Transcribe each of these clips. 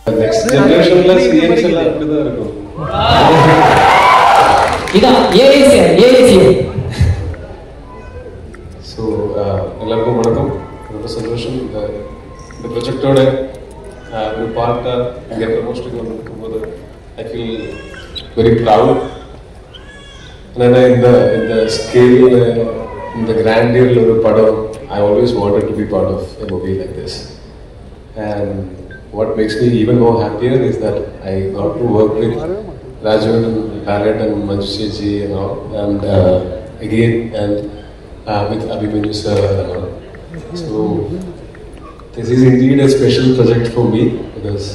Next generation la CMs ella appadha irukum. Ida AAC. So ellarkum vanakkam. Romba sandosham இந்த ப்ராஜெக்ட்டோட ஒரு பார்ட்டா இங்க promotion பண்ணும்போது I feel very proud. And இந்த ஸ்கேல்ல இந்த கிராண்டியர்ல ஒரு படம் I always wanted to be part of a movie like this. And what makes me even more happier is that I got to work with Raju and Barrett and Manjushri ji and all, and again and with Abhimanyu sir and all. So this is indeed a special project for me because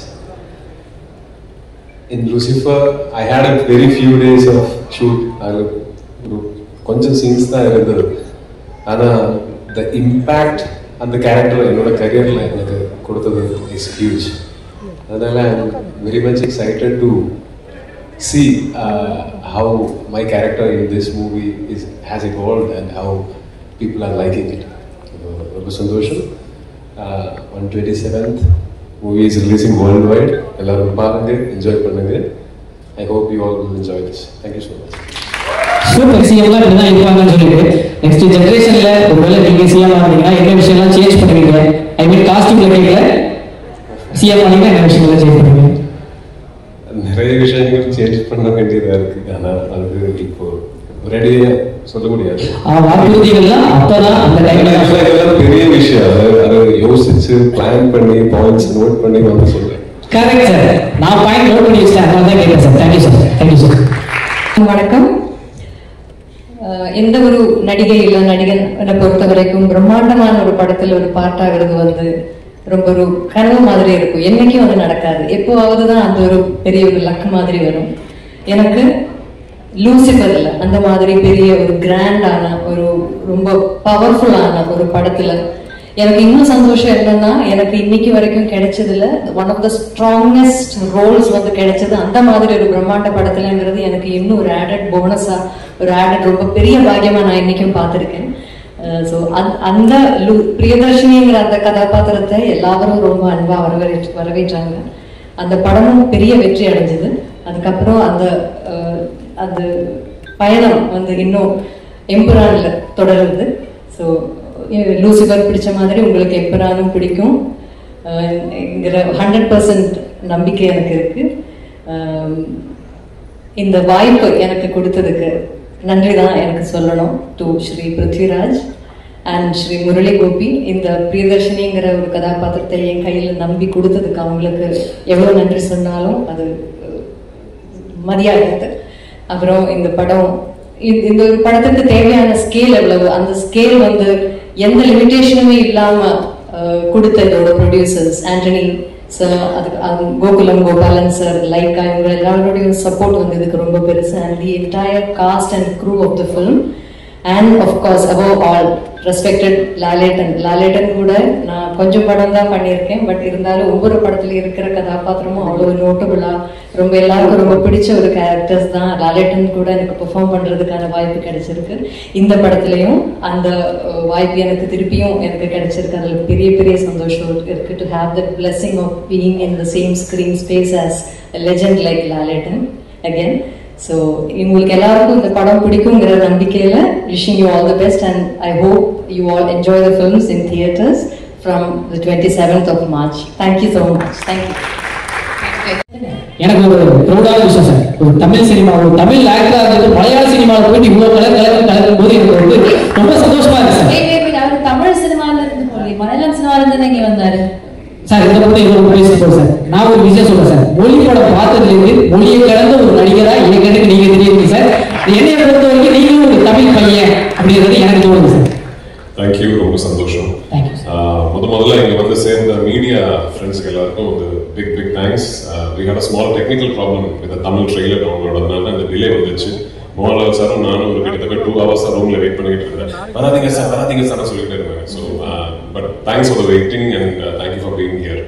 in Lucifer I had a very few days of shoot. Konjam scenes da irundhu, ana the impact and the character enoda career la enakku koduthathu is huge. Adala I am very much excited to see how my character in this movie has evolved and how people are liking it. Romba sandosham. On 27th movie is releasing worldwide. Ellarum paarenga, enjoy pannunga. I hope you all will enjoy this. Thank you so much. Super. சிஎம்லாம் இப்படி தான் இருப்பாங்கன்னு சொல்லிட்டு next ஜென்ரேஷன்ல ஒருவேளை நீங்க CM ஆனீங்கன்னா என்ன விஷயம்லாம் சேஞ்ச் பண்ணுவீங்க? ஐ மீன் காஸ்டியூம்ல கேட்கல, சிஎம் ஆனீங்கன்னா என்ன விஷயம்லாம் சேஞ்ச் பண்ணுவீங்க? நிறைய விஷயங்கள் சேஞ்ச் பண்ண வேண்டியதா இருக்கு. ஆனால் அது இப்போ ரெடியா சொல்ல முடியாது. வாக்குறுதிகள்லாம் அப்பதான் அந்த டைம்ல இதெல்லாம் பெரிய விஷயம். அதை யோசிச்சு பிளான் பண்ணி பாயிண்ட்ஸ் நோட் பண்ணி வந்து சொல்றேன். Correct sir. நான் பாயிண்ட் நோட் பண்ணி வச்சிட்டேன். அதனால தான் கேட்டேன் sir. Thank you sir. Thank you sir. வணக்கம். எந்த ஒரு நடிகை இல்லை நடிகனை பொறுத்த வரைக்கும் பிரம்மாண்டமான ஒரு படத்தில் ஒரு பார்ட் ஆகிறது வந்து ரொம்ப ஒரு கனவு மாதிரி இருக்கும். என்னைக்கும் அது நடக்காது. எப்போவாவது தான் அந்த ஒரு பெரிய ஒரு லக் மாதிரி வரும். எனக்கு லூசிஃபர்ல அந்த மாதிரி பெரிய ஒரு கிராண்டான ஒரு ரொம்ப பவர்ஃபுல்லான ஒரு படத்துல எனக்கு இன்னும் சந்தோஷம் என்னன்னா, எனக்கு இன்னைக்கு வரைக்கும் கிடைச்சதுல one of the strongest roles வந்து கிடைச்சது அந்த மாதிரி ஒரு பிரம்மாண்ட படத்துலங்கிறது எனக்கு இன்னும் ஒரு ஆடட் போனஸா, ஒரு ஆடட் ரொம்ப பெரிய பாக்கியமா நான் இன்னைக்கும் பார்த்துருக்கேன். ஸோ அந்த பிரியதர்ஷினிங்கிற அந்த கதாபாத்திரத்தை எல்லாரும் ரொம்ப அன்பா வரவேற்றாங்க. அந்த படமும் பெரிய வெற்றி அடைஞ்சது. அதுக்கப்புறம் அந்த பயணம் வந்து இன்னும் எம்புரான்ல தொடருது. ஸோ லூசிஃபர் பிடிச்ச மாதிரி உங்களுக்கு எம்புரானும் பிடிக்கும். 100% நம்பிக்கை எனக்கு இருக்கு. இந்த வாய்ப்பு எனக்கு கொடுத்ததுக்கு நன்றி தான் எனக்கு சொல்லணும் டு ஸ்ரீ பிருத்விராஜ் அண்ட் ஸ்ரீ முரளி கோபி. இந்த பிரியதர்ஷினிங்கிற ஒரு கதாபாத்திரத்தை என் கையில் நம்பி கொடுத்ததுக்கு அவங்களுக்கு எவ்வளோ நன்றி சொன்னாலும் அது மதியாகிறது. அப்புறம் இந்த படம் இந்த ஒரு படத்துக்கு தேவையான ஸ்கேல் எவ்வளவு, அந்த ஸ்கேல் வந்து எந்த லிமிட்டேஷனுமே இல்லாம கொடுத்த இதோட ப்ரொடியூசர்ஸ் ஆண்டனி சார், அதுக்கு கோகுலம் கோபாலன் சார், லைக்கா, இவங்க எல்லாரோடையும் சப்போர்ட் வந்து இதுக்கு ரொம்ப பெருசு. And the entire cast and crew of the film and of course above all respected Lalettan கூட நான் கொஞ்சம் படம் தான் பண்ணியிருக்கேன். பட் இருந்தாலும் ஒவ்வொரு படத்துலையும் இருக்கிற கதாபாத்திரமும் அவ்வளோ நோட்டபுளா ரொம்ப எல்லாருக்கும் ரொம்ப பிடிச்ச ஒரு கேரக்டர்ஸ் தான். லாலேட்டன் கூட எனக்கு பெர்ஃபார்ம் பண்றதுக்கான வாய்ப்பு கிடைச்சிருக்கு. இந்த படத்துலையும் அந்த வாய்ப்பு எனக்கு திருப்பியும் எனக்கு கிடைச்சிருக்கு. அதில் பெரிய பெரிய சந்தோஷம் இருக்கு. To have that blessing of being in the same screen space as a legend like Lalettan again. So உங்களுக்கு எல்லாருக்கும் இந்த படம் பிடிக்குங்கிற நம்பிக்கையில wishing you all the best and I hope you all enjoy the films in theatres from the 27th of March. Thank you so much. Thank you. எனக்கு ஒரு ப்ரௌடான விஷயம் sir, ஒரு தமிழ் சினிமா, ஒரு தமிழ் ஆக்டரா இருந்தது மலையாள சினிமாவில் போயிட்டு இவ்வளோ கலக்கும் போது எனக்கு வந்து ரொம்ப சந்தோஷமா இருக்கு சார். அவர் தமிழ் சினிமால இருந்து போய் மலையாளம் சினிமால இருந்து இங்க வந்தாரு சார். இதை பத்தி இன்னொரு பேசிட்டு சார், நான் ஒரு விஷயம் சொல்றேன் சார். மொழி படம் பார்த்ததுலேருந்து மொழியை கடந்த ஒரு நடிகரா எனக்கு நீங்க தெரியுங்க சார். என்னைய பொறுத்த வரைக்கும் நீங்களும் ஒரு தமிழ் பையன் அப்படிங்கிறது எனக்கு தோணுது சார். தேங்க்யூ, ரொம்ப சந்தோஷம். முதல்ல இங்க வந்து சேர்ந்த மீடியா ஃப்ரெண்ட்ஸ்க்கு எல்லாருக்கும் ஒரு big thanks. We had a small technical problem with Tamil trailer download, அந்த டிலே வந்துச்சு. மோகன்லால் சாரும் நானும் ஒரு கிட்டத்தட்ட 2 hours ரூம்ல வெயிட் பண்ணிட்டு இருந்தேன். வராதீங்க சார் சொல்லிட்டு இருந்தேன். So but thanks for the waiting and thank you for being here.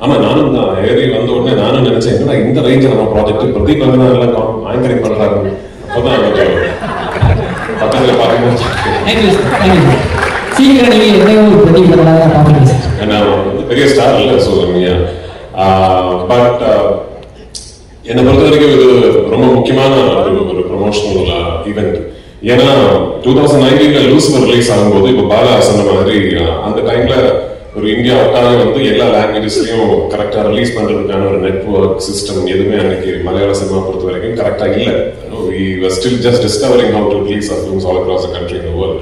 ஆமா, நானும் தான் ஏறி வந்த உடனே நானும் நினைச்சேன், என்னடா இந்த ரேஞ்சில் நம்ம ப்ராஜெக்ட் பிரதீப் வந்து நல்லா ஆங்கரிங் பண்றாரு. அப்பதான் பக்கத்துல பாருங்க. சீக்கிரம் நீங்க பெரிய ஸ்டார் இல்ல. ஸோ பட் என்னை பொறுத்த வரைக்கும் இது ரொம்ப முக்கியமான ஒரு ப்ரொமோஷனல் ஈவெண்ட். ஏன்னா 2019 லூசிஃபர் ரிலீஸ் ஆகும்போது இப்போ பாலா சொன்ன மாதிரி அந்த டைம்ல ஒரு இந்தியா ஒட்டாக வந்து எல்லா லாங்குவேஜஸ்லயும் கரெக்டா ரிலீஸ் பண்றதுக்கான ஒரு நெட்வொர்க் சிஸ்டம் எதுவுமே அன்னைக்கு மலையாள சினிமா பொறுத்த வரைக்கும் கரெக்டா இல்லை. We were still just discovering how to release our films all across the country and the world.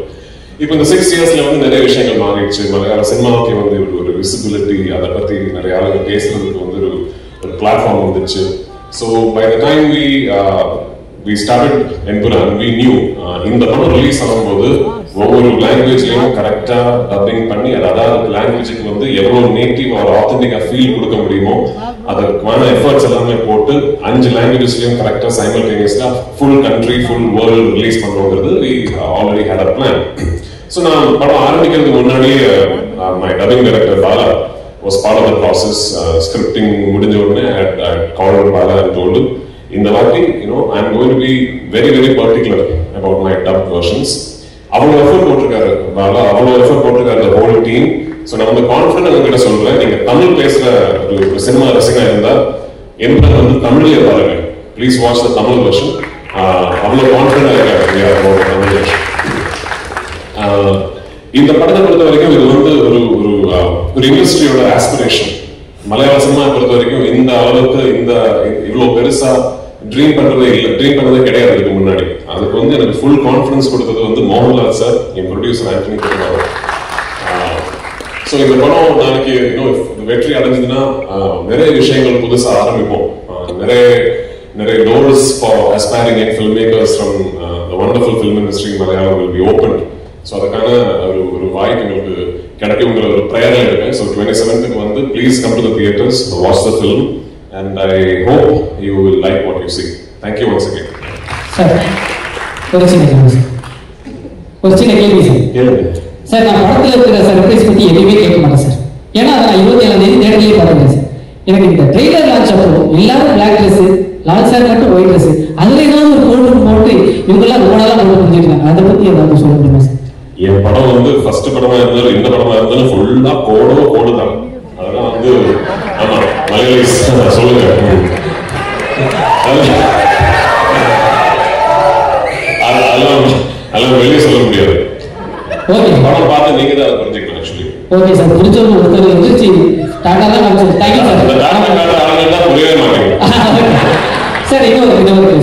இப்போ இந்த 6 இயர்ஸ்ல வந்து நிறைய விஷயங்கள் மாறிடுச்சு. மலையாள சினிமாவுக்கு வந்து ஒரு விசிபிலிட்டி, அதை பத்தி நிறைய ஆளுங்க பேசுறதுக்கு வந்து ஒரு பிளாட்ஃபார்ம் வந்துச்சு. So by the time we started Empuran, we knew இந்த படம் ரிலீஸ் ஆகும்போது ஒவ்வொரு லாங்குவேஜ்லயும் கரெக்டா டப்பிங் பண்ணி அதாவது லாங்குவேஜுக்கு வந்து எவ்வளவு நேட்டிவ் ஒரு ஆத்தென்டிக்கா ஃபீல் கொடுக்க முடியுமோ அதுக்கான எஃபர்ட்ஸ் எல்லாமே போட்டு 5 லாங்குவேஜஸ்லயும் கரெக்டா சைமல்டேனியஸா full country full world release பண்றோங்கிறது we already had a plan. So நான் படம் ஆரம்பிக்கிறதுக்கு முன்னாடியே my dubbing director Bala was part of the process. Scripting முடிஞ்ச உடனே I called Bala and told him இந்த வாட்டி I'm going to be very very particular about my dubbed versions. அவ்வளோ effort போட்டிருக்காரு பாலா, அவ்வளோ எஃபர்ட் போட்டிருக்காரு the whole team. ஸோ நான் வந்து கான்ஃபிடன்ட் உங்ககிட்ட சொல்றேன், நீங்க தமிழ் பேசுற ஒரு சினிமா ரசிகா இருந்தா எம்புரான் வந்து தமிழ்லயே பாருங்க. Please watch the Tamil version. அவ்வளோ கான்ஃபிடன்டா இருக்காரு தமிழ் வெர்ஷன். இந்த படத்தை பொறுத்த வரைக்கும் இது வந்து ஒரு இண்டஸ்ட்ரியோட ஆஸ்பிரேஷன். மலையாள சினிமா பொறுத்த வரைக்கும் இந்த அளவுக்கு இவ்வளவு பெருசா ட்ரீம் பண்ணதே கிடையாது இதுக்கு முன்னாடி. அதுக்கு வந்து எனக்கு ஃபுல் கான்ஃபிடன்ஸ் கொடுத்தது வந்து மோகன்லால் சார், என் ப்ரொடியூசர் ஆண்டனி குமார். ஸோ இந்த படம் நாளைக்கு வெற்றி அடைஞ்சதுன்னா நிறைய விஷயங்கள் புதுசா ஆரம்பிப்போம். நிறைய doors for aspiring young film makers from the wonderful film industry in Malayalam will be opened. So அதுக்கான ஒரு வாய்ப்பு எங்களுக்கு கிடைக்குங்கிற ஒரு ப்ரேயர்ல இருக்கேன். ஸோ 27th வந்து please come to the theatres, watch the film and I hope you will like what you see. Thank you once again. Sir, ஒரு சின்ன கேள்வி சார். நான் படத்தில் இருக்கிற சர்ப்ரைஸ் பற்றி எதுவுமே கேட்க மாட்டேன் சார். ஏன்னா அதை நான் 27ஆம் தேதி நேரடியே பார்த்துருக்கேன் சார். எனக்கு இந்த ட்ரெய்லர் லான்ச் அப்போ எல்லாரும் பிளாக் ட்ரெஸ், லால் சார் மட்டும் ஒயிட் ட்ரெஸ், அதுல ஏதாவது ஒரு கோல்டு போட்டு இவங்கெல்லாம் ரொம்ப நாளாக கொண்டு புரிஞ்சுருக்காங்க. அதை பற்றி ஏதாவது சொல்ல முடியுமா சார்? என் படம் வந்து ஃபர்ஸ்ட் படமா இருந்தாலும் இந்த படமா இருந்தாலும் ஃபுல்லா கோடு தான். அதெல்லாம் வந்து ஆமா மலையாளிஸ் சொல்லுங்க. அதெல்லாம் வெளியே சொல்ல முடியாது. படம் பார்த்து நீங்க தான் அதை புரிஞ்சுக்கணும். ஆக்சுவலி ஓகே சார், புரிஞ்சவங்க ஒருத்தர் எதிர்ச்சி டாடா தான் காமிச்சு தேங்க்யூ சார். புரியவே மாட்டேங்குது சார். இன்னொரு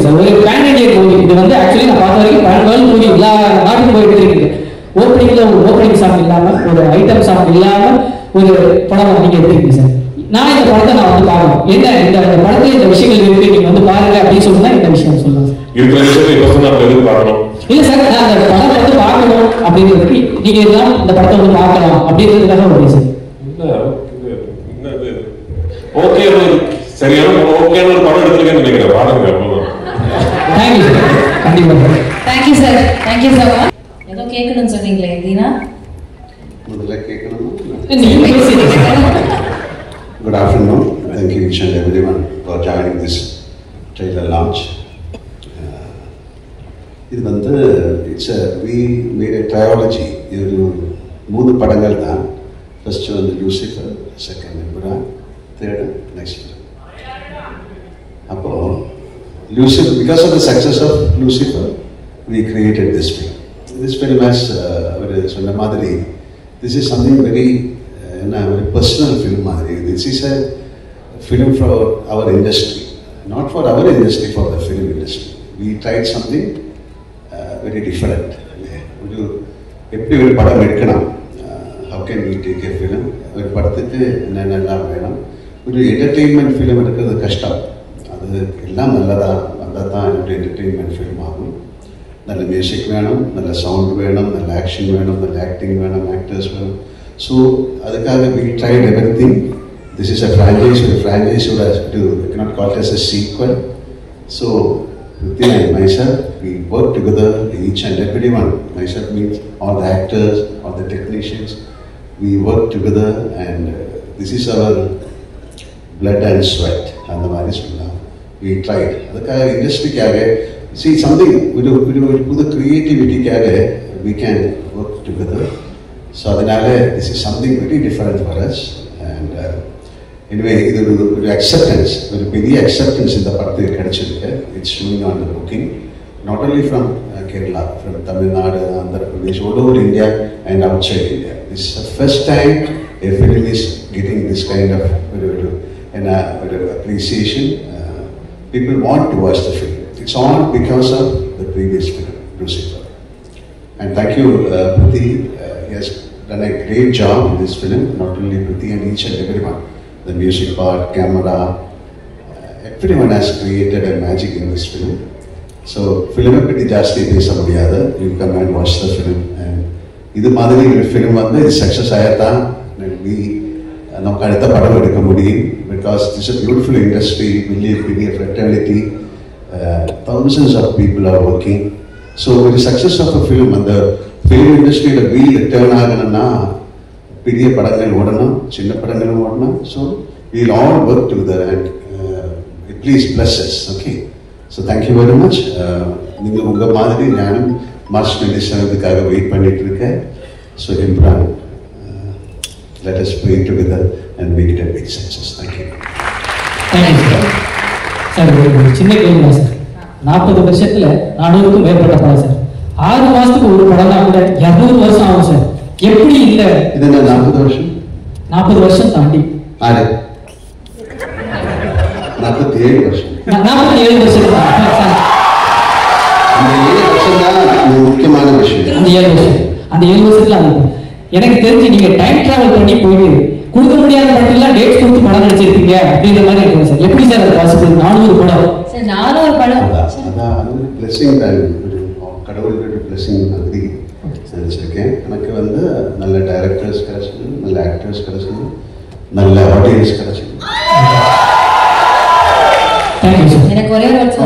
சார், ஒரு பேன் இண்டியன் மூவி இது வந்து ஆக்சுவலி நான் பார்த்த வரைக்கும் பேன் வேர்ல்டு மூவி எல்லா நாட்டுக்கும் போயிட்டு இருக்கு. ஓப்பனிங்ல ஒரு ஓப்பனிங் சாங் இல்லாம, ஒரு ஐட்டம் சாங் இல்லாம ஒரு படம் நீங்க எடுத்துருக்கீங்க சார். நான் இந்த படத்தை நான் வந்து பார்க்கணும், என்ன இந்த படத்துல இந்த விஷயங்கள் இருக்கு, நீங்க வந்து பாருங்க அப்படின்னு சொன்னா இந்த விஷயம் சொல்லலாம் சார். இருக்கிற விஷயத்தை இப்ப சொன்னா பார்க்கணும் இல்ல சார், நான் அந்த படத்தை வந்து பார்க்கணும் அப்படிங்கிறதுக்கு நீங்க எல்லாம் இந்த படத்தை வந்து பார்க்கலாம் அப்படிங்கிறதுக்காக ஒரு சார். ஓகே, சரியான ஓகேயான ஒரு படம் எடுத்துருக்கேன்னு நினைக்கிறேன். பாருங்க. Thank you sir. கண்டிப்பா sir. Thank you sir. Thank you sir. ஏதோ கேட்கணும்னு சொன்னீங்களே தீனா, முதல்ல கேட்கணும். நீங்க பேசுறீங்க. Good afternoon. Thank you each and everyone for joining this trailer launch. இது வந்து we made a trilogy. இது 3 படங்கள் தான். ஃபர்ஸ்ட் வந்து Lucifer, second Empuraan, third next. அப்போ Lucifer, because of the success of Lucifer, we created this film. This film has ஒரு சொன்ன மாதிரி this is something very very personal film மாதிரி. This is a film for our industry, not for our industry, for the film industry. We tried something very different. ஒரு எப்படி ஒரு படம் எடுக்கணும், how can we take a film, ஒரு படத்துக்கு என்னென்னலாம் வேணும். ஒரு என்டர்டெயின்மெண்ட் ஃபிலிம் எடுக்கிறது கஷ்டம். அது எல்லாம் நல்லதாக வந்தால் தான் என்னுடைய என்டர்டெயின்மெண்ட் ஃபிலிம் ஆகும். நல்ல மியூசிக் வேணும், நல்ல சவுண்ட் வேணும், நல்ல ஆக்ஷன் வேணும், நல்ல ஆக்டிங் வேணும், ஆக்டர்ஸ் வேணும். ஸோ அதுக்காக we tried everything. This is a franchise. A franchise would have to, you cannot call it as a sequel. So Rithina and myself, we work together, each and everyone. Myself means all the actors, all the technicians. We work together and this is our blood and sweat. அந்த மாதிரி சொல்லலாம். We tried. அதுக்காக இண்டஸ்ட்ரிக்காக see something ஒரு புது கிரியேட்டிவிட்டிக்காக we can work together. So அதனால this is something very different for us and Anyway, இது ஒரு acceptance, ஒரு பெரிய acceptance இந்த படத்துக்கு கிடைச்சிருக்கு. It's showing on the booking, not only from Kerala, from Tamil Nadu, Andhra Pradesh, all over India and outside India. This is the first time a film is getting this kind of appreciation. People want to watch the film. It's all because of the previous film, Lucifer. And thank you, Priti. He has done a great job in this film, not only Priti and each and everyone. The music part, camera, everyone has created a magic in this film. So, film patti jaasti pesa mudiyadhu. You come and watch the film. And idu madhiri oru film vandha idu success ayatha we namakku adutha padam edukka mudiyum because this is a beautiful industry, really a fraternity. Thousands of people are working. So, the success of a film and the film industry the wheel turn aganana பெரிய படங்கள் ஓடணும், சின்ன படங்களும் ஓடணும். So we'll all work together and please bless us. Okay. So thank you very much. நீங்கள் உங்கள் மாதிரி நானும் மார்ச் 27க்காக வெயிட் பண்ணிட்டு இருக்கேன். So Imran, let us pray together and make it a big success. Thank you. Thank you, sir. Sir ஒரு சின்ன கேள்வி தான் சார். 40 வருஷத்துல 400க்கும் மேற்பட்ட படம் சார். 6 மாசத்துக்கு ஒரு படம்னா கூட 200 வருஷம் ஆகும் சார். எப்படி இல்ல இது என்ன 40 வருஷம்? 40 வருஷம் தாண்டி 47 வருஷம். 47 வருஷம் சார். அந்த 7 வருஷம் தான் முக்கியமான விஷயம். அந்த 7 வருஷத்துல அது எனக்கு தெரிஞ்சு நீங்க டைம் டிராவல் பண்ணி போயிட்டு கொடுக்க முடியாத படத்துலாம் டேட்ஸ் கொடுத்து படம் நடிச்சிருக்கீங்க அப்படின்ற மாதிரி இருக்கு சார். எப்படி சார் அது பாசிபிள்? 400 படம் சார், 400 படம். அதான் பிளெஸிங் தான், கடவுளோட பிளெஸிங் மாதிரி நினச்சிருக்கேன். எனக்கு வந்து நல்ல டைரக்டர்ஸ் கிடைச்சிது, நல்ல ஆக்டர்ஸ் கிடைச்சிது, நல்ல ஆடியன்ஸ் கிடைச்சிது. Thank you sir. எனக்கு ஒரே ஒரு வார்த்தை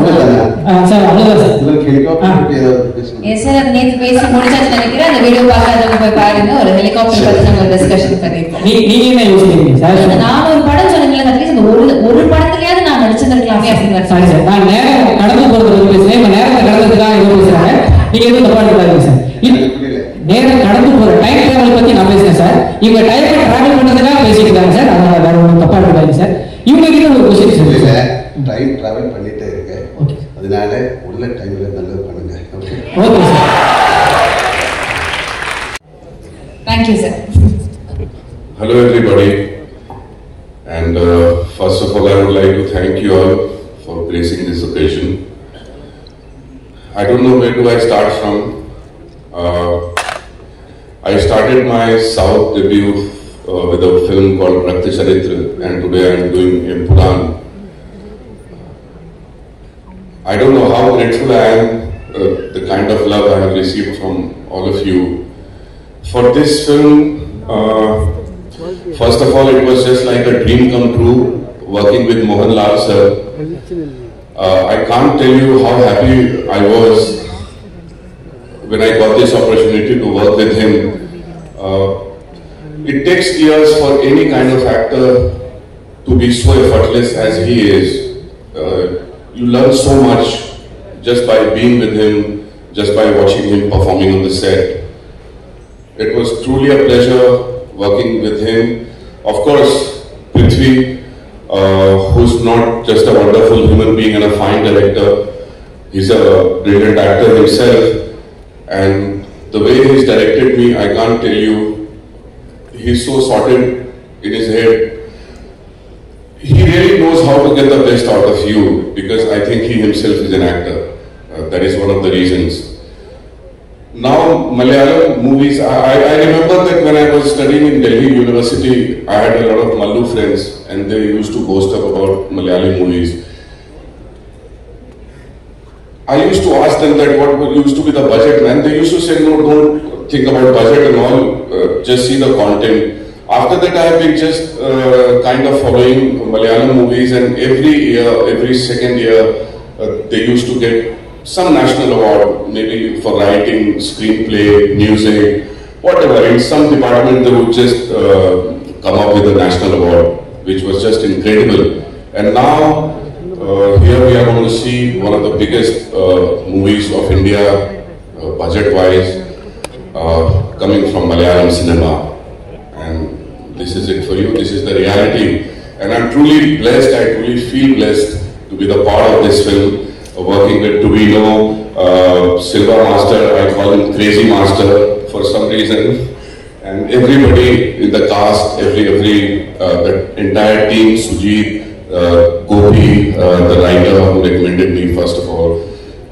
சார் அவ்வளவுதான் சார். உங்களுக்கு ஹெலிகாப்டர் ஏதாவது பேசுங்க. எஸ் சார், அது நேத்து பேசி முடிச்சாச்சு நினைக்கிறேன். அந்த வீடியோ பார்க்காதவங்க போய் பாருங்க. ஒரு ஹெலிகாப்டர் பத்தி நம்ம டிஸ்கஷன் பண்ணிருக்கோம். நீங்க என்ன யோசிக்கிறீங்க சார்? நான் ஒரு படம் சொன்னீங்களா, அட்லீஸ்ட் ஒரு படத்துலயாவது நான் நடிச்சிருக்கலாமே அப்படின்னு. சாரி சார், நான் நேரம் கடந்து போறது பேசுறேன். இப்ப நேரத்தை கடந்ததுக்காக ஏதோ பேசுறாங்க. நீங்க எதுவும் தப்பா எடுத்துக்காதீங்க சார். நேரம் கடந்து போற டைம் டிராவல் பத்தி நான் பேசுறேன் சார். இவங்க டைம் டிராவல் பண்றதுக்காக பேசிட்டு இருக்காங்க சார். அதனால வேற ஒன்றும் தப்பா எடுத்துக்காதீங்க சார். இவங்க கிட்ட ஒரு கொஸ்டின் சொல்லுங்க. டைம் டிராவல் பண்ணிட்டே இருக்கேன், அதனால உள்ள டைம்ல நல்லது பண்ணுங்க. Okay okay sir. Thank you sir. Hello everybody, and first of all I would like to thank you all for gracing this occasion. I don't know where do I start from. I started my South debut with a film called Rakta Charitra, and today I am doing Empuran. I don't know how grateful I am, the kind of love I have received from all of you. For this film, first of all, it was just like a dream come true working with Mohanlal sir. I can't tell you how happy I was when I got this opportunity to work with him. It takes years for any kind of actor to be so effortless as he is. You learn so much just by being with him, just by watching him performing on the set. It was truly a pleasure working with him. Of course, Prithvi, who's not just a wonderful human being and a fine director, he's a brilliant actor himself. And the way he's directed me, I can't tell you, he's so sorted in his head. He really knows how to get the best out of you, because I think he himself is an actor. That is one of the reasons. Now, Malayalam movies, I remember that when I was studying in Delhi University, I had a lot of Mallu friends and they used to boast up about Malayalam movies. I used to ask them that what used to be the budget, man. They used to say, no, don't think about budget and all, just see the content. After that, I have been just kind of following Malayalam movies, and every year, every second year, they used to get some national award, maybe for writing, screenplay, music, whatever. In some department, they would just come up with a national award, which was just incredible. And now, here we are going to see one of the biggest movies of India, budget-wise, coming from Malayalam cinema. And this is it for you. This is the reality. And I'm truly blessed, I truly feel blessed to be the part of this film, working with Tubino, Silva Master, I call him Crazy Master for some reason, and everybody in the cast, the entire team, Sujit, Gopi, the writer who recommended me first of all.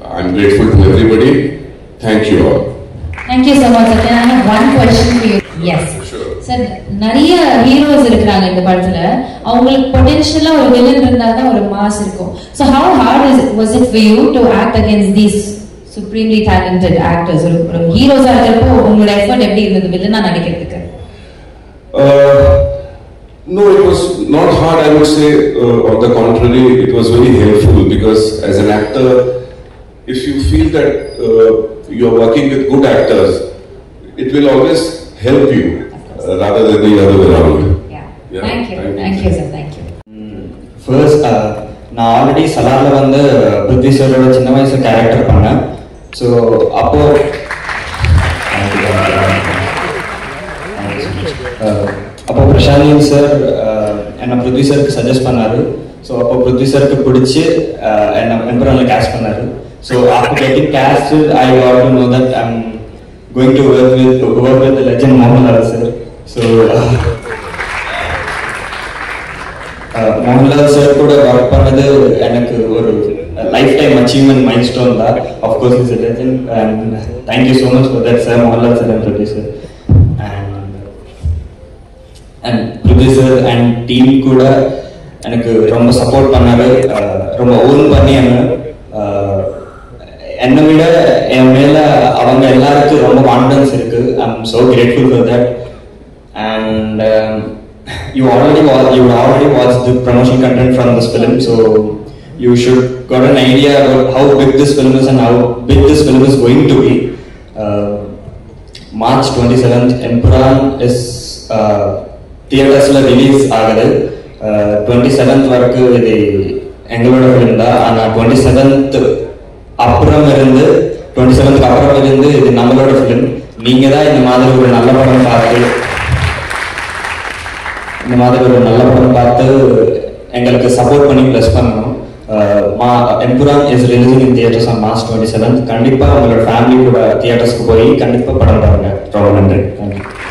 I'm grateful to everybody. Thank you all. Thank you so much, Satyan. I have one question for you. Yes. Sure. Sir, நிறைய heroes இருக்காங்க இந்த படத்துல. அவங்களுக்கு பொட்டன்ஷியலா ஒரு villain இருந்தா தான் ஒரு mass இருக்கும். So how hard was it for you to act against these supremely talented actors? ஒரு ஹீரோஸா இருக்கப்போ உங்களோட எஃபர்ட் எப்படி இருந்தது வில்லனா நடிக்கிறதுக்கு? No, it was not hard, I would say. On the contrary, it was very helpful because as an actor, if you feel that you are working with good actors, it will always help you rather than the other way around. Yeah. Thank you sir, thank you. First, நான் already சலார்ல வந்து பிருத்வி சாரோட சின்ன வயசு character பண்ணேன். So அப்போ Prashanth sir என்னை பிருத்வி சாருக்கு suggest பண்ணாரு. ஸோ அப்போ பிருத்வி சாருக்கு பிடிச்சி என்னை எம்பரனில் கேஸ்ட் பண்ணாரு. So after getting cast I got to know that I am going to work with legend Mohanlal sir. So Mohanlal sir கூட ஒர்க் பண்ணது எனக்கு ஒரு lifetime achievement milestone தான். Of course is a legend and thank you so much for that sir, Mohanlal sir and Prithvi sir. And Prithvi sir and team கூட எனக்கு ரொம்ப support பண்ணாரு, ரொம்ப ஓன் பண்ணி என்னை விட என் மேல அவங்க எல்லாருக்கும் ரொம்ப கான்ஃபிடன்ஸ் இருக்கு. I am so grateful for that. And you already watched the promotional content from this film, so you should got an idea about how big this film is and how big this film is going to be. March 27th Empuran is theaters la release agadu. 27th varaku idu engaloda film da, ana 27th அப்புறம் இருந்து 27th அப்புறம் இருந்து இது நம்மளோட film. நீங்க தான் இந்த மாதிரி ஒரு நல்ல படம் பார்த்து எங்களுக்கு சப்போர்ட் பண்ணி ப்ளஸ் பண்ணணும். Empuraan is releasing in theatres on March 27th. கண்டிப்பா உங்களோட ஃபேமிலி கூட தியேட்டர்ஸ்க்கு போய் கண்டிப்பா படம் பாருங்க. ரொம்ப நன்றி.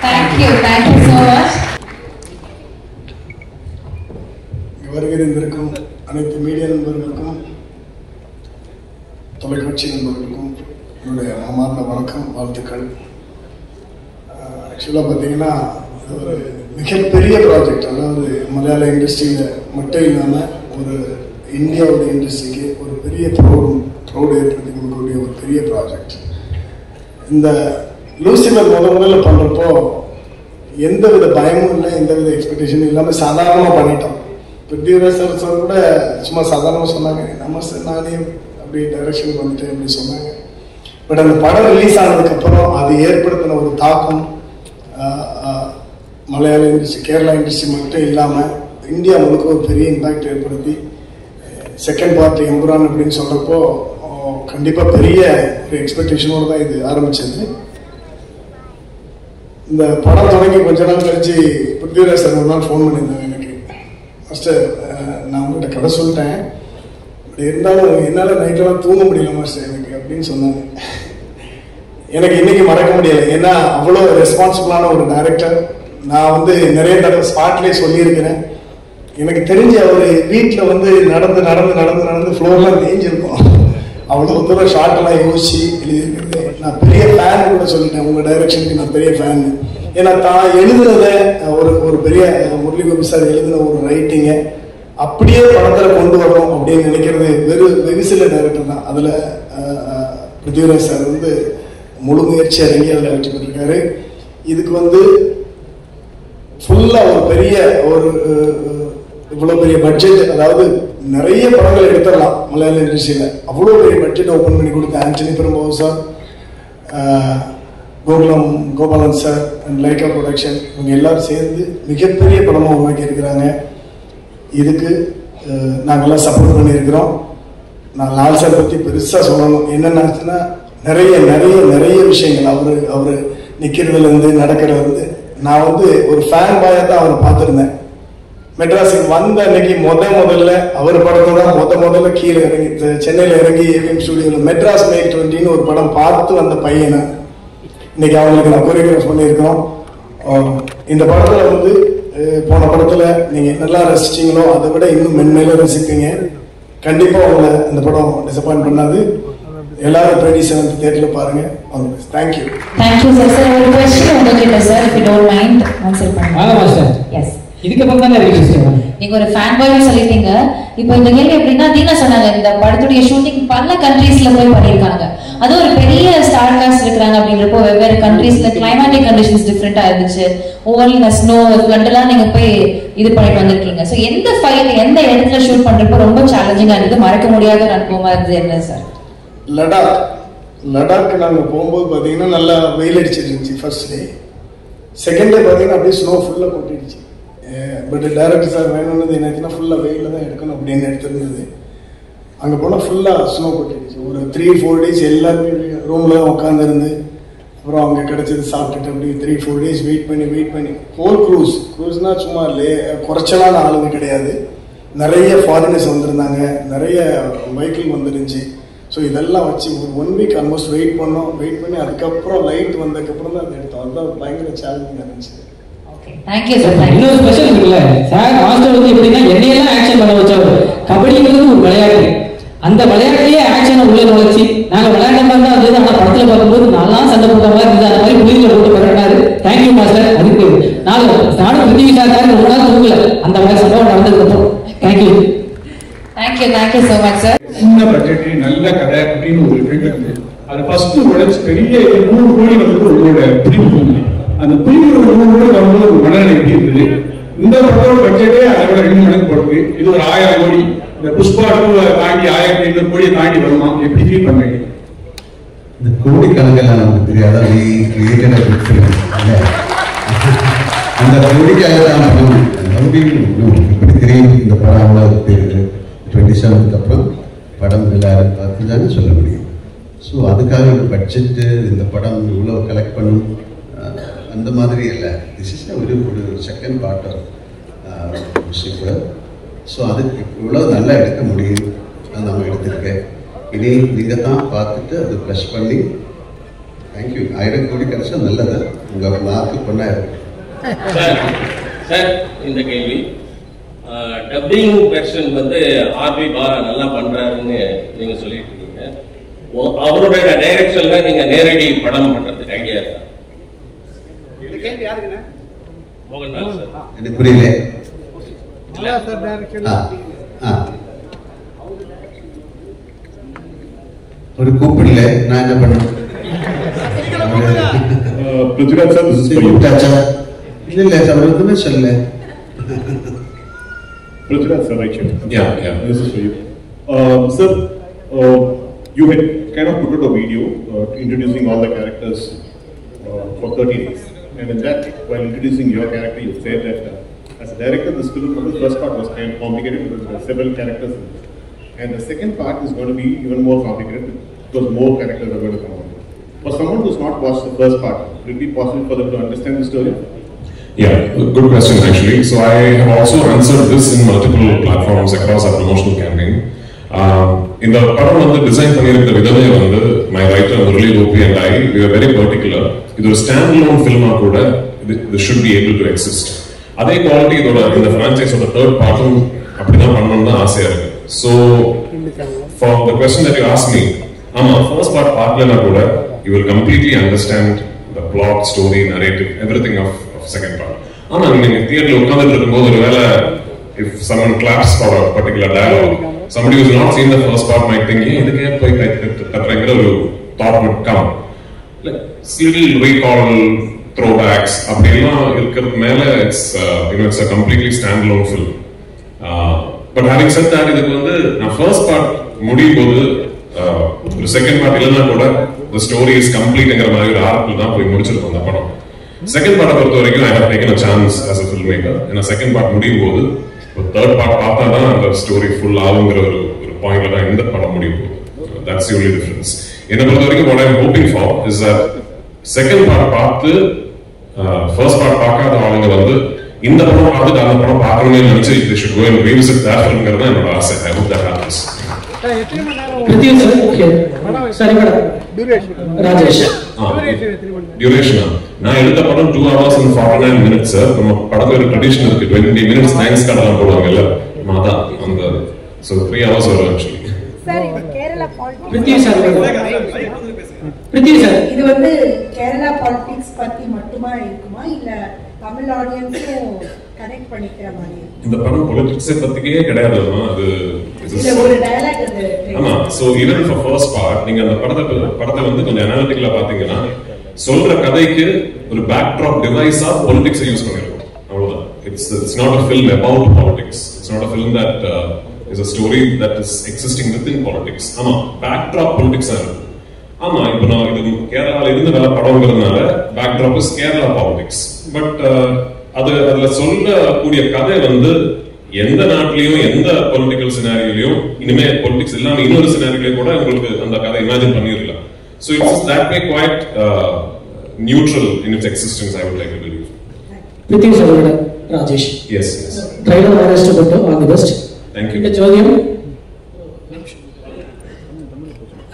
Thank you so much. வருகிறவர்களுக்கும் அனைத்து மீடியா நண்பர்களுக்கும் தொலைக்காட்சி நண்பர்களுக்கும் என்னுடைய மனமார்ந்த வணக்கம், வாழ்த்துக்கள். ஆக்சுவலாக பார்த்தீங்கன்னா ஒரு மிகப்பெரிய ப்ராஜெக்ட், அதாவது மலையாள இண்டஸ்ட்ரியில் மட்டும் இல்லாமல் ஒரு இந்தியாவோட இண்டஸ்ட்ரிக்கு ஒரு பெரிய ப்ரௌட் ஏற்படுத்தி கொடுக்கக்கூடிய ஒரு பெரிய ப்ராஜெக்ட். இந்த லூசிஃபர் முதல்ல பண்ணுறப்போ எந்த வித பயமும் இல்லை, எந்த வித எக்ஸ்பெக்டேஷனும் இல்லாமல் சாதாரணமாக பண்ணிட்டோம். பிருத்விராஜ் சார் கூட சும்மா சாதாரணமாக சொன்னாங்க, நம்ம சார் நானே அப்படி டைரக்ஷனுக்கு வந்துட்டேன் அப்படின்னு சொன்னாங்க. பட் அந்த படம் ரிலீஸ் ஆனதுக்கப்புறம் அது ஏற்படுத்தின ஒரு தாக்கம் மலையாள இண்டஸ்ட்ரி, கேரளா இண்டஸ்ட்ரி மட்டும் இல்லாமல் இந்தியா முழுக்க ஒரு பெரிய இம்பேக்ட் ஏற்படுத்தி செகண்ட் பார்ட் எம்புரான் அப்படின்னு சொல்கிறப்போ கண்டிப்பாக பெரிய ஒரு எக்ஸ்பெக்டேஷனோடு தான் இது ஆரம்பிச்சது. இந்த படம் தொடங்கி கொஞ்ச நாள் கழிச்சு பிருத்விராஜ் சார் ஒரு நாள் ஃபோன் பண்ணியிருந்தாங்க எனக்கு. மாஸ்டர் நான் உங்கள்கிட்ட கதை சொல்லிட்டேன், இருந்தாலும் என்னால் நைட்டெல்லாம் தூங்க முடியல மாஸ்டர் எனக்கு அப்படின்னு சொன்னாங்க. எனக்கு இன்னைக்கு மறக்க முடியலை, ஏன்னா அவ்வளோ ரெஸ்பான்சிபிளான ஒரு டைரக்டர். நான் நிறைய தடவை ஸ்பாட்லேயே சொல்லியிருக்கிறேன். எனக்கு தெரிஞ்ச அவர் வீட்டில் நடந்து ஃப்ளோர்லாம் தேஞ்சிருக்கும். அவ்வளோ தூரம் ஷார்ட்டெல்லாம் யோசிச்சு எழுதியிருக்கிறது. நான் பெரிய ஃபேன் கூட சொல்லிட்டேன், உங்கள் டைரக்ஷனுக்கு நான் பெரிய ஃபேன். ஏன்னா தான் எழுதுனதை ஒரு பெரிய முரளி கோபி சார் எழுதின ஒரு ரைட்டிங்கை அப்படியே படத்தில் கொண்டு வரணும் அப்படின்னு நினைக்கிறது வெகு சில டைரக்டர் தான். அதில் பிருத்விராஜ் சார் முழு முயற்சி இறங்கி அதில் வெற்றி பெற்றிருக்காரு. இதுக்கு ஃபுல்லாக ஒரு பெரிய இவ்வளோ பெரிய பட்ஜெட், அதாவது நிறைய படங்கள் எடுத்துடலாம் மலையாள இண்டஸ்ட்ரியில். அவ்வளோ பெரிய பட்ஜெட் ஓப்பன் பண்ணி கொடுத்த Antony Perumbavoor sir, Gopalan sir and Lyca production, இவங்க எல்லாரும் சேர்ந்து மிகப்பெரிய படமாக உருவாக்கி இருக்கிறாங்க. இதுக்கு நாங்கள்லாம் சப்போர்ட் பண்ணியிருக்கிறோம். நான் லால் சார் பற்றி பெருசாக சொல்லணும். என்னென்னாச்சுன்னா நிறைய நிறைய நிறைய விஷயங்கள் அவர் நிற்கிறதுலேருந்து நடக்கிறதுலேருந்து நான் ஒரு ஃபேன் பாயாக தான் அவரை பார்த்துருந்தேன். மெட்ராஸுக்கு வந்த அன்னைக்கு முதல்ல அவர் படத்தோட முதல்ல கீழே இறங்கி சென்னையில் இறங்கி ஏவிஎம் ஸ்டுடியோவில் மெட்ராஸ் மே 20ன்னு ஒரு படம் பார்த்து வந்த பையனை இன்னைக்கு அவங்களுக்கு நான் கொரியோகிராஃப் பண்ணியிருக்கோம். இந்த படத்தில் வந்து போன படத்தில் நீங்கள் நல்லா ரசிச்சிங்களோ அதை விட இன்னும் மென்மேலும் ரசிப்பீங்க. கண்டிப்பாக உங்களை இந்த படம் டிசப்பாயின்ட் பண்ணாது. எல்லாரும் 27th தியேட்டர்ல பாருங்க. தேங்க்யூ. Thank you sir. சார் ஒரு क्वेश्चन உங்ககிட்ட sir, if you don't mind answer பண்ணுங்க. வாங்க மாஸ்டர். எஸ். இதுக்கு அப்புறம் தான் ரிக்வெஸ்ட். நீங்க ஒரு ஃபேன் பாய் சொல்லிட்டீங்க. இப்போ இந்த கேள்வி எப்படின்னா தீனா சொன்னாங்க இந்த படத்துடைய ஷூட்டிங் பல கண்ட்ரீஸ்ல போய் பண்ணிருக்காங்க. அது ஒரு பெரிய ஸ்டார் காஸ்ட் இருக்காங்க அப்படின்றப்போ வெவ்வேறு கண்ட்ரீஸ்ல கிளைமேட்டிக் கண்டிஷன்ஸ் டிஃபரெண்டா இருந்துச்சு. ஓவர்ல ஸ்னோ ஃப்ளட் எல்லாம் நீங்க போய் இது பண்ணிட்டு வந்திருக்கீங்க. ஸோ எந்த ஃபைட் எந்த இடத்துல ஷூட் பண்றப்போ ரொம்ப சேலஞ்சிங்கா இருந்தது, மறக்க முடியாத ஒரு அனுபவமா இருந்தது என்ன சார்? லடாக் நாங்கள் போகும்போது பார்த்தீங்கன்னா நல்லா வெயில் அடிச்சிட்டு இருந்துச்சு ஃபர்ஸ்ட் டே. செகண்ட் டே பார்த்தீங்கன்னா அப்படியே ஸ்னோ ஃபுல்லாக கொட்டிடுச்சு. பட் டைரக்டர் சார் வேணும்னது என்னாச்சுன்னா ஃபுல்லாக வெயிலில் தான் எடுக்கணும் அப்படின்னு எடுத்துருந்தது. அங்கே போனால் ஃபுல்லாக ஸ்னோ கொட்டிடுச்சு. ஒரு 3-4 days எல்லாருமே ரூமில் தான் உட்காந்துருந்து அப்புறம் அங்கே கிடச்சது சாப்பிட்டுட்டு அப்படி 3-4 days வெயிட் பண்ணி ஹோல் க்ரூஸ்னால் சும்மா குறைச்சலான ஆளுங்க கிடையாது. நிறைய ஃபாரினர்ஸ் வந்திருந்தாங்க, நிறைய வெஹிக்கிள் வந்துருந்துச்சு. ஸோ இதெல்லாம் வச்சு ஒரு 1 week ஆல்மோஸ்ட் வெயிட் பண்ணி அதுக்கப்புறம் லைட் வந்ததுக்கப்புறம் தான் அதை எடுத்தோம். அதுதான் பயங்கர சேலஞ்சிங்காக இருந்துச்சு. Thank you sir. இன்னொரு ஸ்பெஷல் இருக்குல்ல சார், மாஸ்டர் வந்து எப்படின்னா என்னையெல்லாம் ஆக்ஷன் பண்ண வச்சவர். கபடிங்கிறது ஒரு விளையாட்டு, அந்த விளையாட்டுலயே ஆக்ஷனை உள்ள நுழைச்சி நாங்கள் விளையாட்ட மாதிரி தான் இருந்தது. ஆனால் படத்தில் பார்க்கும்போது நல்லா சண்டை போட்ட மாதிரி இருந்தது. அந்த மாதிரி புரிதல போட்டு பரட்டாரு. Thank you master. அதுக்கு நானும் பிரித்திவி சார் ரொம்ப நாள் தூங்கல அந்த மாதிரி சம்பவம் நடந்ததுக்கப்புறம். Thank you so much sir. சின்ன பட்ஜெட் நல்ல கதை அப்படின்னு ஒரு ஃபில்ம் இருக்கு. அது ஃபர்ஸ்ட் உழைச்சு பெரிய 100 கோடி வந்து உங்களோட பிடிப்பு. அந்த பிடிப்பு 100 கோடி வரும்போது ஒரு மனநிலை எப்படி இருந்தது? இந்த படத்தோட பட்ஜெட்டே அதை விட 2 மடங்கு போடுது. இது ஒரு 1000 கோடி. இந்த புஷ்பா 2 தாண்டி 1500 கோடியை தாண்டி வருமா? எப்படி ஃபீல் பண்றீங்க? இந்த கோடி கணக்கெல்லாம் நமக்கு தெரியாத அந்த கோடிக்காக தான் எப்படி தெரியும் இந்த படம் அவ்வளோ தெரியுது. 27th அப்புறம் படம் எல்லாரும் பார்த்து தானே சொல்ல முடியும். ஸோ அதுக்காக ஒரு பட்ஜெட்டு இந்த படம் இவ்வளோ கலெக்ட் பண்ணும் அந்த மாதிரி இல்லை. திஸ் இஸ் ஒரு second part of super. So அதுக்கு இவ்வளோ நல்லா எடுக்க முடியும். அது நம்ம எடுத்திருக்கேன். இனி நீங்கள் தான் பார்த்துட்டு அது ப்ளஸ் பண்ணி தேங்க்யூ. 1000 கோடி கிடைச்சா நல்லது. உங்கள் மார்க்கு பண்ண சார் இந்த கேள்வி டப்பிங் வெர்ஷன் வந்து ஆர்பி பாலா நல்லா பண்றாருன்னு நீங்க சொல்லிட்டு இருக்கீங்க. அவருடைய டைரக்ஷன்ல நீங்க நேரடி படம் பண்றதுக்கு ஐடியா இருக்கா? மோகன்லால் சார். எனக்கு புரியல. ஒரு கூப்பிடல நான் என்ன பண்ணேன்? பிருத்விராஜ் சார் கூப்பிட்டாச்சா? இல்லை சார் எதுவுமே சொல்லல. Prithviraj sir, right here. Yeah. This is for you. Sir, you had kind of put out a video introducing all the characters for 30 days. And in that, while introducing your character, you said that as a director, this film, the first part was kind of complicated because there are several characters in it. And the second part is going to be even more complicated because more characters are going to come on. For someone who's not watched the first part, will it be possible for them to understand the story? Yeah, good question actually. So I have also answered this in multiple platforms across our promotional campaign. In the படம் வந்து design பண்ணியிருக்கிற விதமே வந்து my writer Murali Gopi and I, we were very particular. இது ஒரு standalone filmமா கூட this should be able to exist. அதே quality இதோட இந்த franchiseோட third partum அப்படிதான் பண்ணணும்னு தான் ஆசையா இருக்கு. So for the question that you asked me, ஆமா first part பார்க்கலனா கூட you will completely understand the plot, story, narrative, everything of second part. ஆனா நீங்க தியேட்டர்ல உட்கார்ந்துட்டு இருக்கும்போது ஒருவேளை if someone claps for a particular dialogue, somebody who's not seen the first part might think இதுக்கே போய் கத்துறங்கிற ஒரு thought would come. Like little recall, throwbacks அப்படிலாம் இருக்கிறது மேல it's a completely standalone film. But having said that, இதுக்கு வந்து நான் first part முடியும் போது ஒரு second part இல்லைன்னா கூட the story is completeங்கிற மாதிரி ஒரு ஆர்க்கில் தான் போய் முடிச்சிருக்கோம் அந்த படம். செகண்ட் பார்ட்டை பொறுத்த வரைக்கும் I have taken a chance as a filmmaker. ஏன்னா செகண்ட் பார்ட் முடியும் போது ஒரு தேர்ட் பார்ட் பார்த்தா தான் அந்த ஸ்டோரி ஃபுல் ஆகுங்கிற ஒரு பாயிண்ட்ல தான் இந்த படம் முடியும் போது. That's the only difference. என்னை பொறுத்த வரைக்கும் what I'm hoping for is that second part பார்த்து ஃபர்ஸ்ட் பார்ட் பார்க்காத ஆளுங்க வந்து இந்த படம் பார்த்துட்டு அந்த படம் பார்க்கணும்னு நினைச்சு they should go and revisit that filmங்கிறது தான் என்னோட ஆசை. I hope that happens. Duration நான் எடுத்த படம் 2 hours and 49 minutes சார். நம்ம படத்துல ஒரு ட்ரெடிஷன் இருக்கு 20 minutes லைன்ஸ் கடலாம் போடுவாங்கல்ல அதான் அந்த so 3 hours வரும் actually. சார் இது கேரளா பாலிடிக்ஸ் இது வந்து கேரளா பாலிடிக்ஸ் பத்தி மட்டுமா இருக்குமா இல்ல தமிழ் ஆடியன்ஸும் கனெக்ட் பண்ணிக்கிற மாதிரி? இந்த படம் பொலிட்டிக்ஸை பத்தியே கிடையாதுமா, அது ஒரு டயலாக் அது. ஆமா. So even for first part நீங்க அந்த படத்தை வந்து கொஞ்சம் அனாலிட்டிக்கலா பாத்தீங்கன்னா சொல்ற கதைக்கு ஒரு பேக்ட்ராப் டிவைஸா பொலிட்டிக்ஸ் யூஸ் பண்ணிருக்கோம், அவ்வளவுதான். It's not a film about politics. It's not a film that is a story that is existing within politics. ஆமா, பேக்ட்ராப் பொலிட்டிக்ஸ் ஆ இருக்கு. ஆமா, இப்போ நான் இது கேரளால இருந்து வேற படம்ங்கிறதுனால backdrop is Kerala politics. But அதுல சொல்லக்கூடிய கதை வந்து எந்த நாட்டிலையும் எந்த பொலிட்டிக்கல் சினாரியிலையும் இனிமே பொலிட்டிக்ஸ் இல்லாம இன்னொரு சினாரியிலையும் கூட உங்களுக்கு அந்த கதை இமேஜின் பண்ணிடலாம். So it's that way quite neutral in its existence, I would like to believe. Prithvi Sarvada, Rajesh. Yes. Trailer arrest photo, all the best. Thank you. Jodium.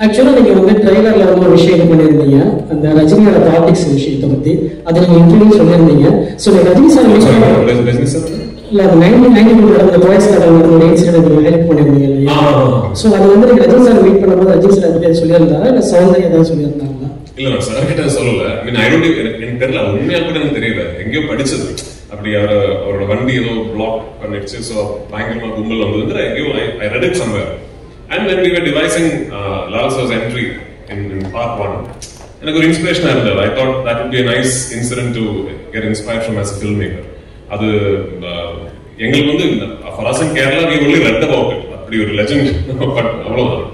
ஆக்சுவலா நீங்க வந்து ட்ரைலர்ல வந்து ஒரு விஷயம் பண்ணிருந்தீங்க, அந்த ரஜினியோட பாலிடிக்ஸ் விஷயத்தை பத்தி அதை நீங்க இன்டர்வியூ சொல்லியிருந்தீங்க. சோ ரஜினி சார் இல்ல அது 1992 நடந்த வாய்ஸ் கடவுள் ஒரு இன்சிடென்ட் ஹெல்ப் பண்ணிருந்தீங்க இல்லையா? சோ அது வந்து நீங்க ரஜினி சார் மீட் பண்ணும்போது ரஜினி சார் பத்தி சொல்லியிருந்தாரா இல்ல சௌந்தர்யா ஏதாவது சொல்லியிருந்தாங்களா? இல்ல நான் சார் கிட்ட சொல்லல. ஐ மீன் ஐ டோன்ட் எனக்கு தெரியல, உண்மையா கூட எனக்கு தெரியல, எங்கேயோ படிச்சது அப்படி அவரோட வண்டி ஏதோ பிளாக் பண்ணிடுச்சு. சோ பயங்கரமா கும்பல் வந்தது எங்கேயோ ஐ read it somewhere. And when we were devising Lal Sir's entry in part 1, எனக்கு ஒரு இன்ஸ்பிரேஷனா இருந்தது. I thought that would be a nice incident to get inspired from as a filmmaker. அது எங்களுக்கு வந்து for us in Kerala we only read about it. அப்படி ஒரு legend. But அவ்வளவுதான்.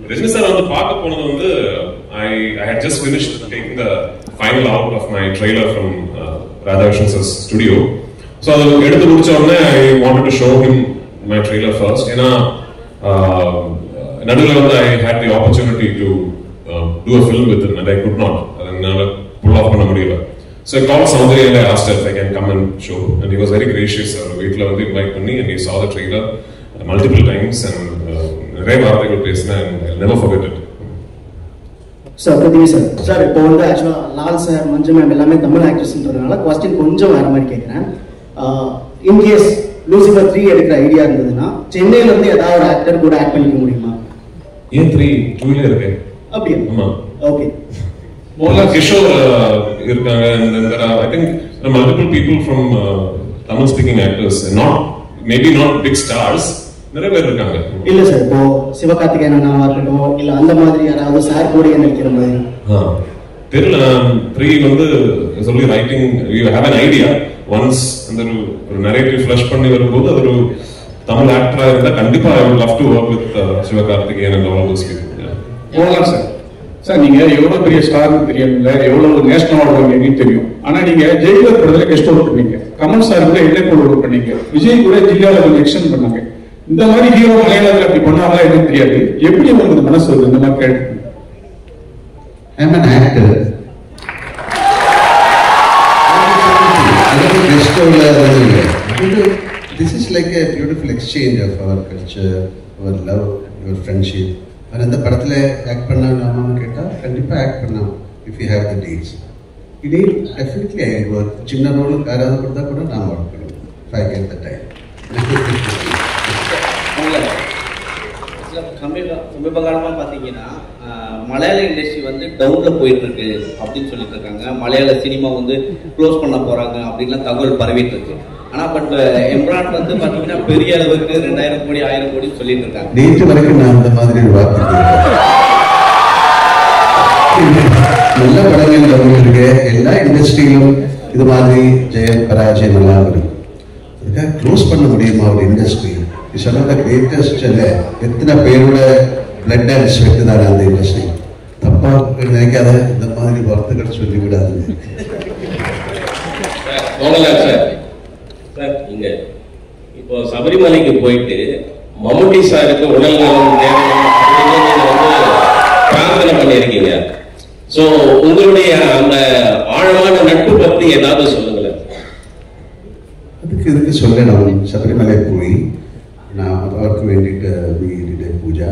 Rajini sir வந்து பார்க்க போனது வந்து I had just finished taking the final out of my trailer from Radhakrishnan studio. So அது எடுத்து முடிச்ச உடனே I wanted to show him my trailer first. ஏன்னா நடுவில் வந்து I had the opportunity to do a film with him and I could not. அதனால pull off பண்ண முடியல. So I called Soundarya and I asked her if I can come and show, and he was very gracious. வீட்ல வந்து invite பண்ணி and he saw the trailer multiple times and நிறைய வார்த்தைகள் பேசினேன் and I'll never forget it. Sir Pradeep sir இப்போ வந்து ஆக்சுவலா Lal sir மஞ்சு ma'am எல்லாமே தமிழ் ஆக்டர்ஸ்ன்றதுனால क्वेश्चन கொஞ்சம் வேற மாதிரி கேட்கிறேன். இன்கேஸ் லூசிஃபர் 3 எடுக்கிற ஐடியா இருந்ததுன்னா சென்னையில இருந்து ஏதாவது ஒரு ஆக்டர் கூட ஆக்ட் பண்ணிக்க முடியுமா? ஏன் 2 இருக்கு அப்படியே? ஆமா. ஓகே. மோலா கிஷோர் இருக்காங்க and there are I think there are multiple people from Tamil speaking actors, maybe not big stars, நிறைய பேர் இருக்காங்க. இல்ல சார் இப்போ சிவகார்த்திகேயன் அண்ணாவா இருக்கட்டும் இல்ல அந்த மாதிரி யாராவது சார் கூட நினைக்கிற மாதிரி தெரியல. 3 வந்து சொல்லி writing you have an idea once அந்த ஒரு narrative flush பண்ணி வரும்போது அது ஒரு தமிழ் ஆக்டரா இருந்தா கண்டிப்பா I would love to work with Sivakarthikeyan and all those people. போலாம் சார் நீங்க எவ்வளவு பெரிய ஸ்டார்னு தெரியல, எவ்வளவு நேஷனல் அவார்டு வாங்கினீங்கன்னு தெரியும். ஆனா நீங்க ஜெயிலர் படத்துல கெஸ்ட் ஒர்க் பண்ணீங்க, கமல் சார் கூட இடைப்போடு ஒர்க் பண்ணீங்க, விஜய் கூட ஜில்லால கொஞ்சம் எக்ஸ்டெண்ட் பண்ணாங்க. இந்த மாதிரி ஹீரோ மலையாளத்தில் அப்படி பண்ணாங்களா எனக்கு தெரியாது. எப்படி உங்களுக்கு மனசு வருது இந்த மாதிரி கேட்டு? I am an actor. This is like a beautiful exchange of our culture, our love, our friendship. And இந்த படத்துல ஆக்ட் பண்ணாமனு கேட்டா கண்டிப்பா ஆக்ட் பண்ணலாம் if you have the dates. It is definitely I work. சின்ன ரோல் யாராவது கொடுத்தா கூட நான் ஒர்க் பண்ணுவேன் if I get the time. சமீப காலமாக பார்த்தீங்கன்னா மலையாள இண்டஸ்ட்ரி வந்து டவுனில் போயிட்டு இருக்கு அப்படின்னு சொல்லிட்டு இருக்காங்க. மலையாள சினிமா வந்து க்ளோஸ் பண்ண போறாங்க அப்படின்லாம் தகவல் பரவிட்டு இருக்கு. ஆனால் பட் எம்ரான் வந்து பார்த்தீங்கன்னா பெரிய அளவுக்கு 2000 கோடி 1000 கோடி சொல்லிட்டு இருக்காங்க. நேற்று வரைக்கும் நான் அந்த மாதிரி ஒரு வார்த்தை நல்ல படங்கள் வந்துருக்கு. எல்லா இண்டஸ்ட்ரியிலும் இது மாதிரி ஜெயம் பராஜயம் எல்லாம் இருக்கு. அதுக்காக க்ளோஸ் பண்ண முடியுமா ஒரு இண்டஸ்ட்ரி? சொன்ன கிரேட்டஸ்ட் எத்தனை பேரோட பிளட் அண்ட் ஸ்வெட் தானே அந்த இண்டஸ்ட்ரி. தப்பா நினைக்காத இந்த மாதிரி வார்த்தைகள் சொல்லி விடாதுங்க. சார் நீங்க இப்போ சபரிமலைக்கு போயிட்டு மம்முட்டி சாருக்கு உடல்நலம் தேவை பிரார்த்தனை பண்ணியிருக்கீங்க. சோ உங்களுடைய அந்த ஆழமான நட்பு பத்தி ஏதாவது சொல்லுங்களேன். அது இதுக்கு சொல்லணும். சபரிமலை போய் நான் அவருக்கு வேண்டிட்டு வீடு பூஜா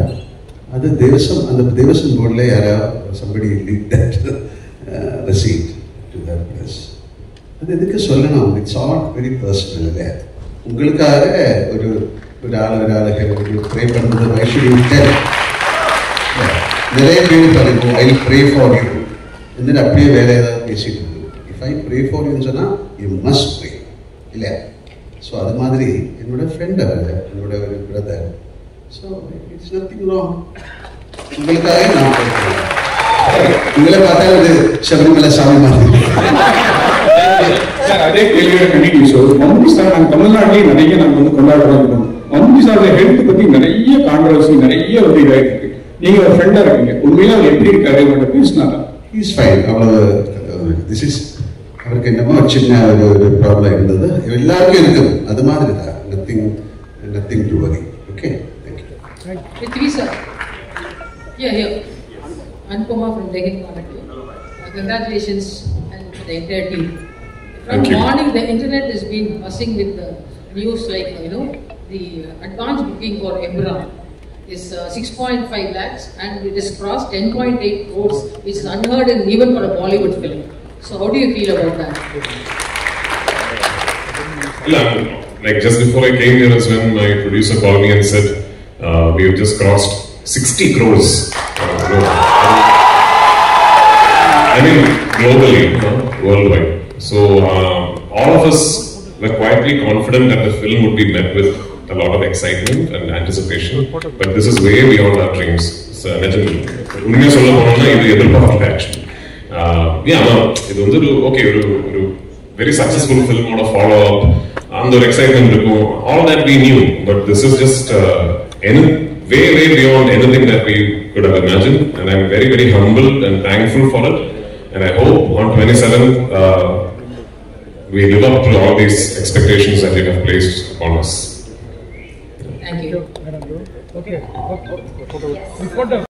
அது தேவசம், அந்த தேவசம் போர்டில் யாராவது somebody leaked that receipt to that press. அது எதுக்கு சொல்லணும்? It's all very personal. இல்லை உங்களுக்காக ஒரு ஆளுக்கு ப்ரே பண்ணுறது ஐ ஷுட் யூ டெல். நிறைய பேர் பாருங்க ஐ ப்ரே ஃபார் யூ എന്നിട്ട് அப்படியே வேற ஏதாவது பேசிட்டு இஃப் ஐ ப்ரே ஃபார் யூன்னு சொன்னால் யூ மஸ்ட் ப்ரே இல்லை. ஸோ அது மாதிரி என்னோட ஃப்ரெண்ட் அவர், என்னோட ஒரு brother. So it's nothing wrong. உங்களுக்காக நான் உங்களை பார்த்தா ஒரு சபரிமலை சாமி மாதிரி. அதே கேள்வியோட கண்டினியூ. ஸோ மம்முட்டி சார் நாங்கள் தமிழ்நாட்டிலேயே நிறைய நாங்கள் வந்து கொண்டாடுறோம். மம்முட்டி சாரோட ஹெல்த் பற்றி நிறைய கான்ட்ரவர்சி, நிறைய வந்து இதாகிட்டு இருக்கு. நீங்கள் ஒரு ஃப்ரெண்டாக இருக்கீங்க, உண்மையில அவர் எப்படி இருக்காரு அவங்கள்ட்ட பேசினாரா? Is fine. அவ்வளோ திஸ் இஸ் அவருக்கு என்னமோ சின்ன ஒரு ப்ராப்ளம் இருந்தது, எல்லாருக்கும் இருக்குது, அது மாதிரி தான். Nothing to worry. Okay, thank you. Prithvi sir. Here. Anupama from Deccan Comedy. Congratulations and the entire team. From morning, the internet has been buzzing with the news like, the advance booking for Emran is 6.5 lakhs and it has crossed 10.8 crores, which is unheard in even for a Bollywood film. So how do you feel about that? Yeah, like just before I came here is when my producer called me and said, we have just crossed 60 crores. I mean, globally, worldwide. So all of us were quietly confident that the film would be met with a lot of excitement and anticipation. But this is way beyond our dreams. So, உண்மையா சொல்ல போனோம்னா இது எதிர்பார்க்கல actually. இது வந்து okay ஒரு very successful film ஓட follow up and the excitement இருக்கும், all that we knew, but this is just way beyond anything that we could have imagined, and I'm very, very humbled and thankful for it, and I hope on 27th we live up to all these expectations that you have placed upon us. Thank you. Okay.